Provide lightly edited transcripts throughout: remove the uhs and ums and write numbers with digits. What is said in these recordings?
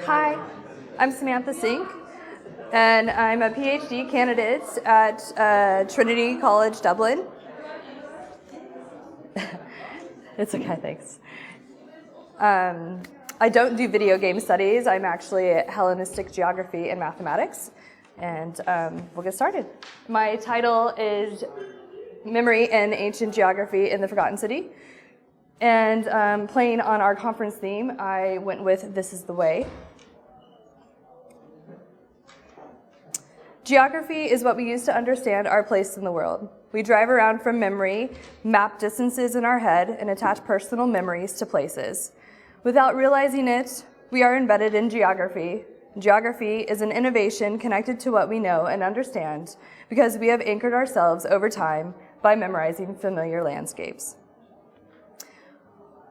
Hi, I'm Samantha Sink, and I'm a PhD candidate at Trinity College, Dublin. It's okay, thanks. I don't do video game studies. I'm actually at Hellenistic geography and mathematics, and we'll get started. My title is Memory and Ancient Geography in the Forgotten City, and playing on our conference theme, I went with This is the Way. Geography is what we use to understand our place in the world. We drive around from memory, map distances in our head, and attach personal memories to places. Without realizing it, we are embedded in geography. Geography is an innovation connected to what we know and understand because we have anchored ourselves over time by memorizing familiar landscapes.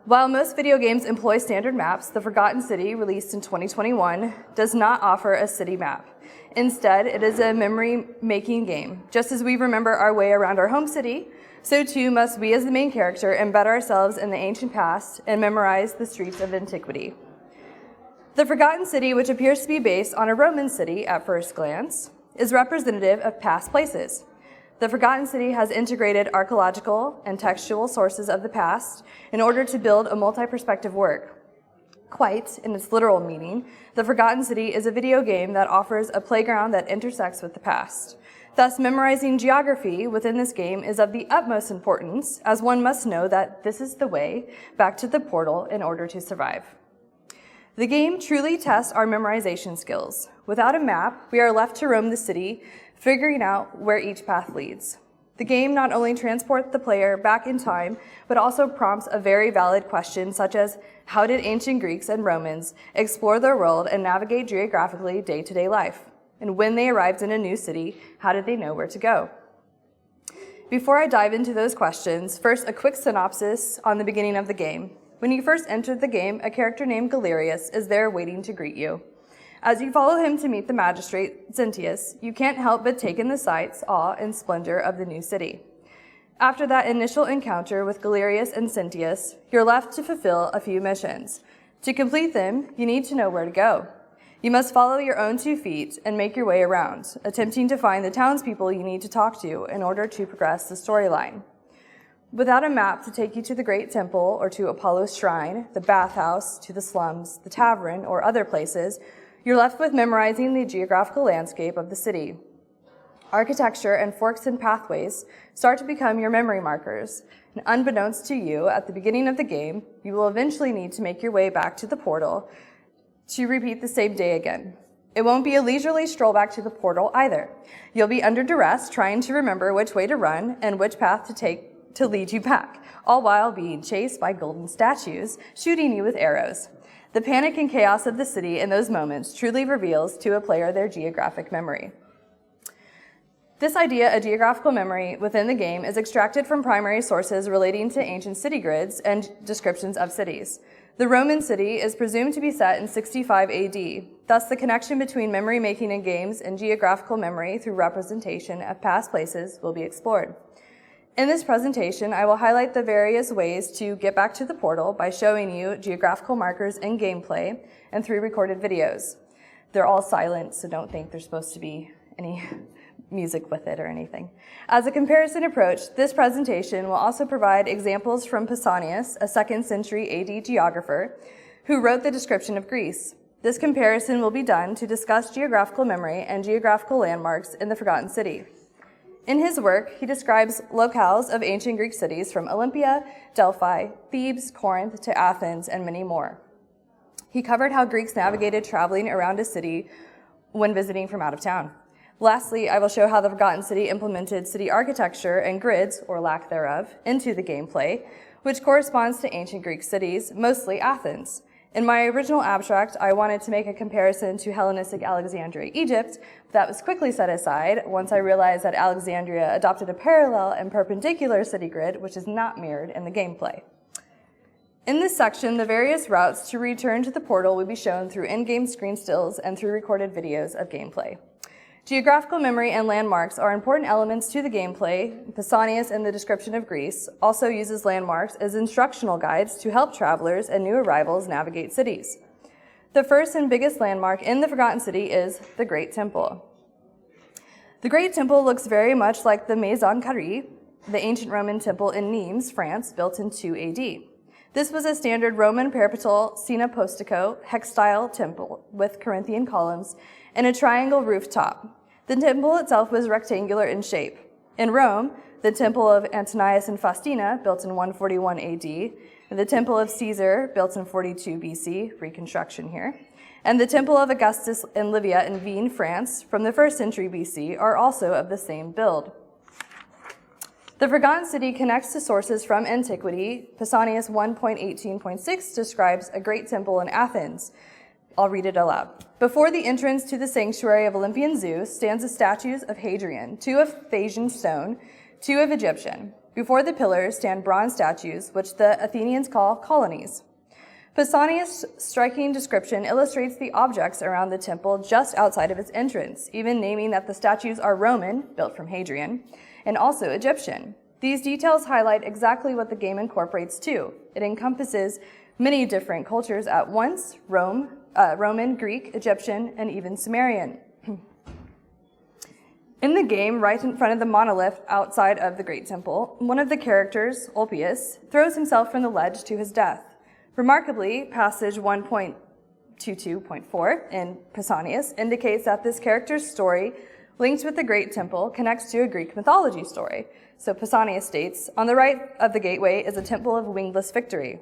While most video games employ standard maps, The Forgotten City, released in 2021, does not offer a city map. Instead, it is a memory-making game. Just as we remember our way around our home city, so too must we as the main character embed ourselves in the ancient past and memorize the streets of antiquity. The Forgotten City, which appears to be based on a Roman city at first glance, is representative of past places. The Forgotten City has integrated archaeological and textual sources of the past in order to build a multi-perspective work. Quite, in its literal meaning, The Forgotten City is a video game that offers a playground that intersects with the past. Thus, memorizing geography within this game is of the utmost importance, as one must know that this is the way back to the portal in order to survive. The game truly tests our memorization skills. Without a map, we are left to roam the city, figuring out where each path leads. The game not only transports the player back in time, but also prompts a very valid question such as, how did ancient Greeks and Romans explore their world and navigate geographically day-to-day life? And when they arrived in a new city, how did they know where to go? Before I dive into those questions, first a quick synopsis on the beginning of the game. When you first entered the game, a character named Galerius is there waiting to greet you. As you follow him to meet the magistrate, Cynthius, you can't help but take in the sights, awe, and splendor of the new city. After that initial encounter with Galerius and Cynthius, you're left to fulfill a few missions. To complete them, you need to know where to go. You must follow your own 2 feet and make your way around, attempting to find the townspeople you need to talk to in order to progress the storyline. Without a map to take you to the Great Temple or to Apollo's shrine, the bathhouse, to the slums, the tavern, or other places, you're left with memorizing the geographical landscape of the city. Architecture and forks and pathways start to become your memory markers. And unbeknownst to you, at the beginning of the game, you will eventually need to make your way back to the portal to repeat the same day again. It won't be a leisurely stroll back to the portal either. You'll be under duress trying to remember which way to run and which path to take to lead you back, all while being chased by golden statues, shooting you with arrows. The panic and chaos of the city in those moments truly reveals to a player their geographic memory. This idea of geographical memory within the game is extracted from primary sources relating to ancient city grids and descriptions of cities. The Roman city is presumed to be set in 65 AD. Thus, the connection between memory making in games and geographical memory through representation of past places will be explored. In this presentation, I will highlight the various ways to get back to the portal by showing you geographical markers in gameplay and through recorded videos. They're all silent, so don't think there's supposed to be any music with it or anything. As a comparison approach, this presentation will also provide examples from Pausanias, a 2nd century AD geographer, who wrote the description of Greece. This comparison will be done to discuss geographical memory and geographical landmarks in the Forgotten City. In his work, he describes locales of ancient Greek cities from Olympia, Delphi, Thebes, Corinth, to Athens, and many more. He covered how Greeks navigated traveling around a city when visiting from out of town. Lastly, I will show how the Forgotten City implemented city architecture and grids, or lack thereof, into the gameplay, which corresponds to ancient Greek cities, mostly Athens. In my original abstract, I wanted to make a comparison to Hellenistic Alexandria, Egypt, but that was quickly set aside once I realized that Alexandria adopted a parallel and perpendicular city grid, which is not mirrored in the gameplay. In this section, the various routes to return to the portal will be shown through in-game screen stills and through recorded videos of gameplay. Geographical memory and landmarks are important elements to the gameplay. Pausanias, in the description of Greece, also uses landmarks as instructional guides to help travelers and new arrivals navigate cities. The first and biggest landmark in the Forgotten City is the Great Temple. The Great Temple looks very much like the Maison Carrée, the ancient Roman temple in Nimes, France, built in 2 AD. This was a standard Roman peripetal sinapostico hex-style temple with Corinthian columns and a triangle rooftop. The temple itself was rectangular in shape. In Rome, the temple of Antonius and Faustina, built in 141 AD, and the temple of Caesar, built in 42 BC, reconstruction here, and the temple of Augustus and Livia in Vienne, France, from the 1st century BC, are also of the same build. The Forgotten City connects to sources from antiquity. Pausanias 1.18.6 describes a great temple in Athens. I'll read it aloud. Before the entrance to the sanctuary of Olympian Zeus stands the statues of Hadrian, 2 of Thasian stone, 2 of Egyptian. Before the pillars stand bronze statues, which the Athenians call colonies. Pausanias' striking description illustrates the objects around the temple just outside of its entrance, even naming that the statues are Roman, built from Hadrian, and also Egyptian. These details highlight exactly what the game incorporates too. It encompasses many different cultures at once: Roman, Greek, Egyptian, and even Sumerian. In the game, right in front of the monolith outside of the Great Temple, one of the characters, Ulpius, throws himself from the ledge to his death. Remarkably, passage 1.22.4 in Pausanias indicates that this character's story, linked with the Great Temple, connects to a Greek mythology story. So Pausanias states, "On the right of the gateway is a temple of wingless victory.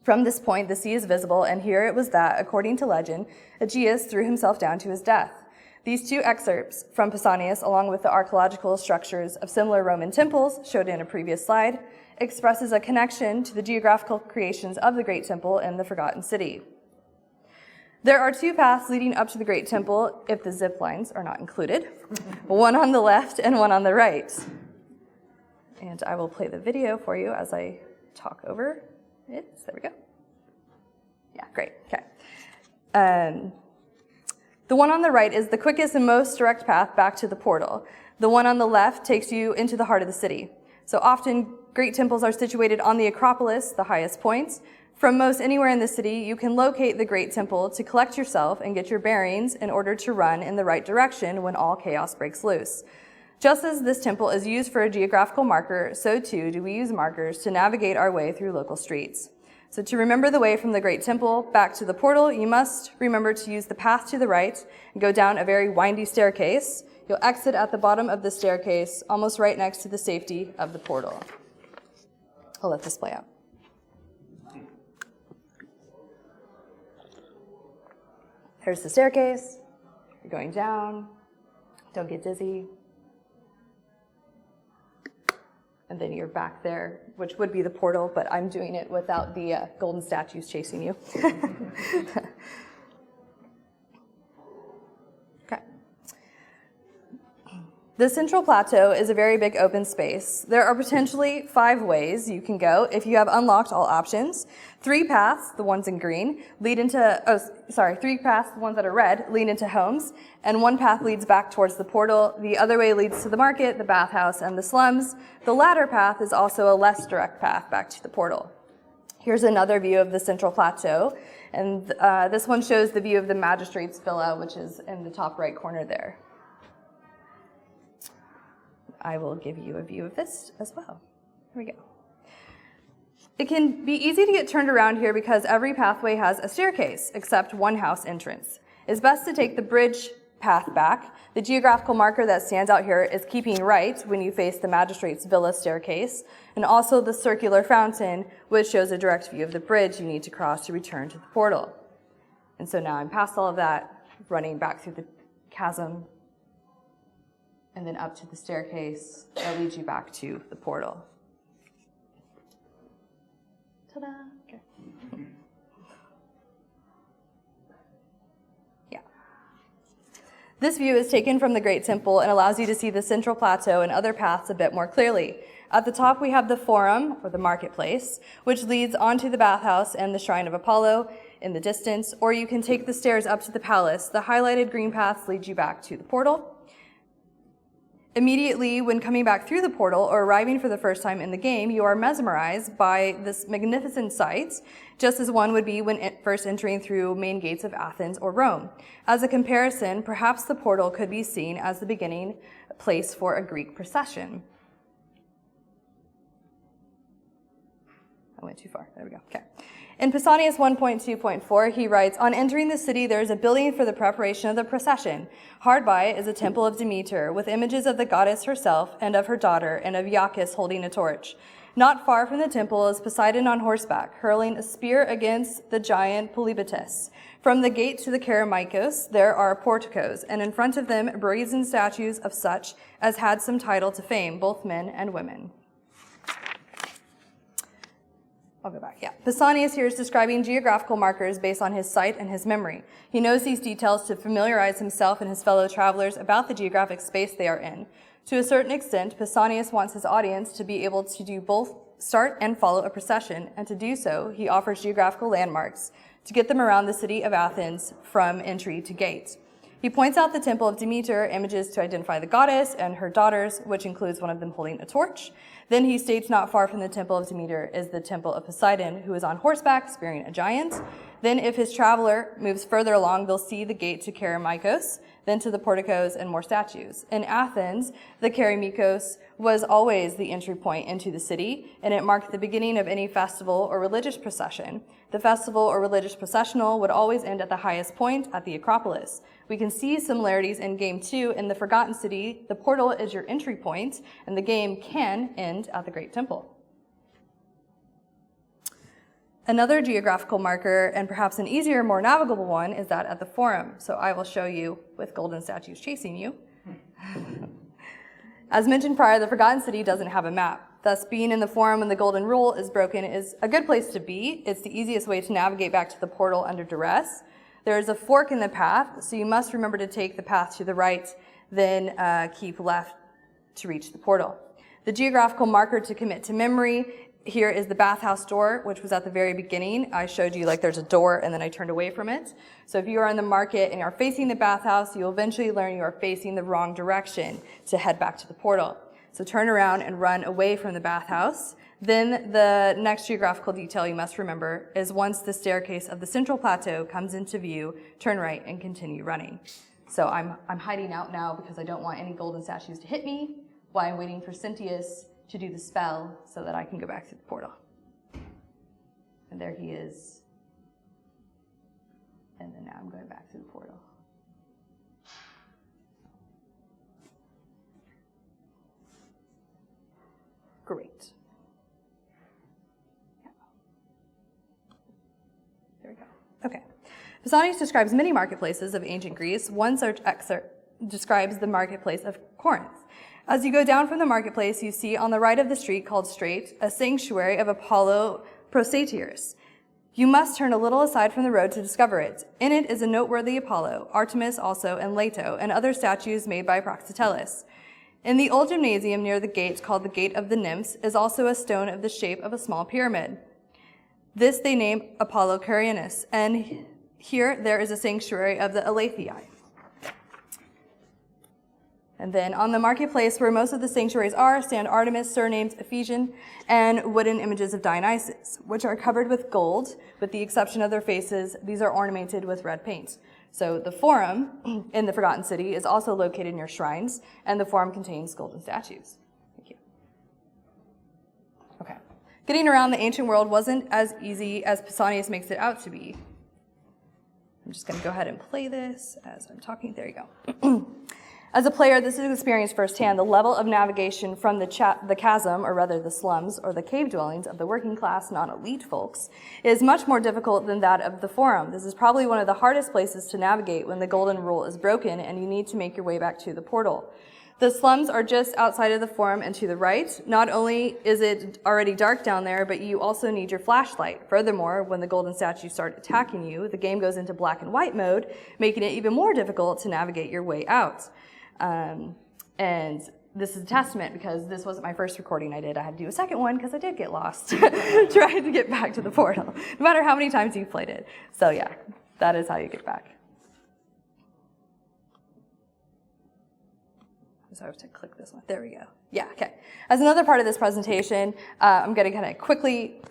From this point, the sea is visible, and here it was that, according to legend, Aegeus threw himself down to his death." These 2 excerpts from Pausanias, along with the archaeological structures of similar Roman temples showed in a previous slide, expresses a connection to the geographical creations of the Great Temple in the Forgotten City. There are 2 paths leading up to the Great Temple, if the zip lines are not included, one on the left and one on the right. And I will play the video for you as I talk over it. There we go. Yeah, great. Okay. The one on the right is the quickest and most direct path back to the portal. The one on the left takes you into the heart of the city. So often, great temples are situated on the Acropolis, the highest points. From most anywhere in the city, you can locate the Great Temple to collect yourself and get your bearings in order to run in the right direction when all chaos breaks loose. Just as this temple is used for a geographical marker, so too do we use markers to navigate our way through local streets. So to remember the way from the Great Temple back to the portal, you must remember to use the path to the right and go down a very windy staircase. You'll exit at the bottom of the staircase, almost right next to the safety of the portal. I'll let this play out. Here's the staircase. You're going down. Don't get dizzy. And then you're back there, which would be the portal, but I'm doing it without the golden statues chasing you. Okay. The central plateau is a very big open space. There are potentially 5 ways you can go if you have unlocked all options. 3 paths, the ones in green, lead into, 3 paths, the ones that are red, lead into homes, and 1 path leads back towards the portal. The other way leads to the market, the bathhouse, and the slums. The latter path is also a less direct path back to the portal. Here's another view of the central plateau, and this one shows the view of the magistrate's villa, which is in the top right corner there. I will give you a view of this as well. Here we go. It can be easy to get turned around here because every pathway has a staircase, except one house entrance. It's best to take the bridge path back. The geographical marker that stands out here is keeping right when you face the magistrate's villa staircase, and also the circular fountain, which shows a direct view of the bridge you need to cross to return to the portal. And so now I'm past all of that, running back through the chasm, and then up to the staircase that leads you back to the portal. Ta-da! Okay. Yeah. This view is taken from the Great Temple and allows you to see the central plateau and other paths a bit more clearly. At the top, we have the Forum, or the marketplace, which leads onto the bathhouse and the Shrine of Apollo in the distance, or you can take the stairs up to the palace. The highlighted green paths lead you back to the portal. Immediately when coming back through the portal or arriving for the first time in the game, you are mesmerized by this magnificent sight, just as one would be when first entering through main gates of Athens or Rome. As a comparison, perhaps the portal could be seen as the beginning place for a Greek procession. I went too far. There we go. Okay. In Pausanias 1.2.4, he writes, "On entering the city, there is a building for the preparation of the procession. Hard by is a temple of Demeter, with images of the goddess herself and of her daughter, and of Iacchus holding a torch. Not far from the temple is Poseidon on horseback, hurling a spear against the giant Polybates. From the gate to the Kerameikos, there are porticos, and in front of them brazen statues of such as had some title to fame, both men and women." I'll go back, yeah. Pausanias here is describing geographical markers based on his sight and his memory. He knows these details to familiarize himself and his fellow travelers about the geographic space they are in. To a certain extent, Pausanias wants his audience to be able to do both start and follow a procession, and to do so, he offers geographical landmarks to get them around the city of Athens from entry to gate. He points out the temple of Demeter, images to identify the goddess and her daughters, which includes one of them holding a torch. Then he states not far from the temple of Demeter is the temple of Poseidon, who is on horseback, spearing a giant. Then if his traveler moves further along, they'll see the gate to Kerameikos, then to the porticos and more statues. In Athens, the Kerameikos was always the entry point into the city, and it marked the beginning of any festival or religious procession. The festival or religious processional would always end at the highest point at the Acropolis. We can see similarities in Game 2. In the Forgotten City, the portal is your entry point, and the game can end at the Great Temple. Another geographical marker, and perhaps an easier, more navigable one, is that at the Forum. So I will show you with golden statues chasing you. As mentioned prior, the Forgotten City doesn't have a map. Thus, being in the Forum when the golden rule is broken is a good place to be. It's the easiest way to navigate back to the portal under duress. There is a fork in the path, so you must remember to take the path to the right, then keep left to reach the portal. The geographical marker to commit to memory here is the bathhouse door, which was at the very beginning. I showed you like there's a door and then I turned away from it. So if you are in the market and you are facing the bathhouse, you'll eventually learn you are facing the wrong direction to head back to the portal. So turn around and run away from the bathhouse. Then the next geographical detail you must remember is once the staircase of the central plateau comes into view, turn right and continue running. So I'm hiding out now because I don't want any golden statues to hit me while I'm waiting for Cynthius to do the spell so that I can go back to the portal. And there he is. And then now I'm going back to the portal. Great. Yeah. There we go. Okay. Pausanias describes many marketplaces of ancient Greece. One such excerpt describes the marketplace of Corinth. As you go down from the marketplace, you see on the right of the street called Straight a sanctuary of Apollo Prosatirus. You must turn a little aside from the road to discover it. In it is a noteworthy Apollo, Artemis also, and Leto, and other statues made by Praxiteles. In the old gymnasium near the gate, called the Gate of the Nymphs, is also a stone of the shape of a small pyramid. This they name Apollo Carianus, and here there is a sanctuary of the Aletheii. And then on the marketplace where most of the sanctuaries are stand Artemis, surnamed Ephesian, and wooden images of Dionysus, which are covered with gold, with the exception of their faces. These are ornamented with red paint. So the Forum in the Forgotten City is also located near shrines, and the Forum contains golden statues. Thank you. Okay. Getting around the ancient world wasn't as easy as Pausanias makes it out to be. I'm just going to go ahead and play this as I'm talking. There you go. As a player, this is experienced firsthand. The level of navigation from the chasm, or rather the slums, or the cave dwellings of the working class, non-elite folks, is much more difficult than that of the Forum. This is probably one of the hardest places to navigate when the golden rule is broken and you need to make your way back to the portal. The slums are just outside of the Forum and to the right. Not only is it already dark down there, but you also need your flashlight. Furthermore, when the golden statues start attacking you, the game goes into black and white mode, making it even more difficult to navigate your way out. And this is a testament because this wasn't my first recording I did. I had to do a second one because I did get lost trying to get back to the portal, no matter how many times you've played it. So yeah, that is how you get back. So I have to click this one. There we go. Yeah, okay. As another part of this presentation, I'm going to kind of quickly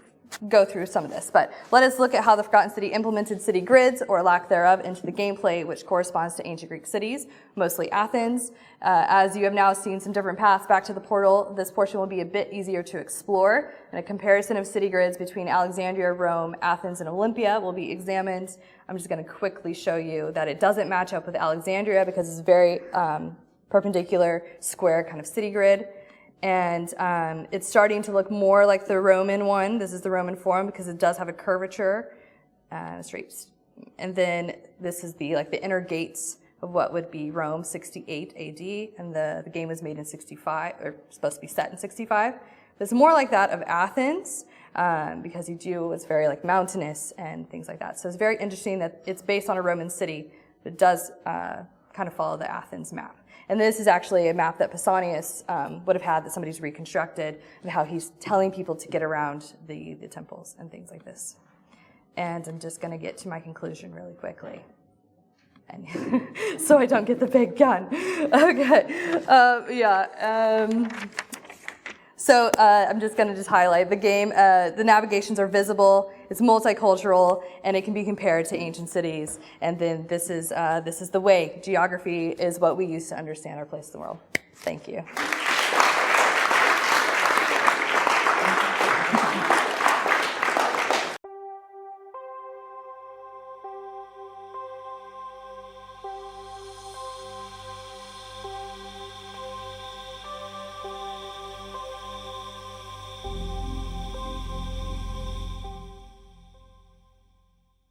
go through some of this, but let us look at how the Forgotten City implemented city grids, or lack thereof, into the gameplay, which corresponds to ancient Greek cities, mostly Athens. As you have now seen some different paths back to the portal, this portion will be a bit easier to explore, and a comparison of city grids between Alexandria, Rome, Athens, and Olympia will be examined. I'm just going to quickly show you that it doesn't match up with Alexandria because it's very perpendicular, square kind of city grid. And it's starting to look more like the Roman one. This is the Roman form because it does have a curvature, straight. And then this is the inner gates of what would be Rome, 68 AD, and the game was made in 65, or supposed to be set in 65. It's more like that of Athens because it's very mountainous and things like that. So it's very interesting that it's based on a Roman city that does kind of follow the Athens map. And this is actually a map that Pausanias would have had that somebody's reconstructed, and how he's telling people to get around the temples and things like this. And I'm just going to get to my conclusion really quickly. And so I don't get the big gun. Okay. So I'm just going to highlight the game. The navigations are visible. It's multicultural, and it can be compared to ancient cities. And then this is the way. Geography is what we use to understand our place in the world. Thank you.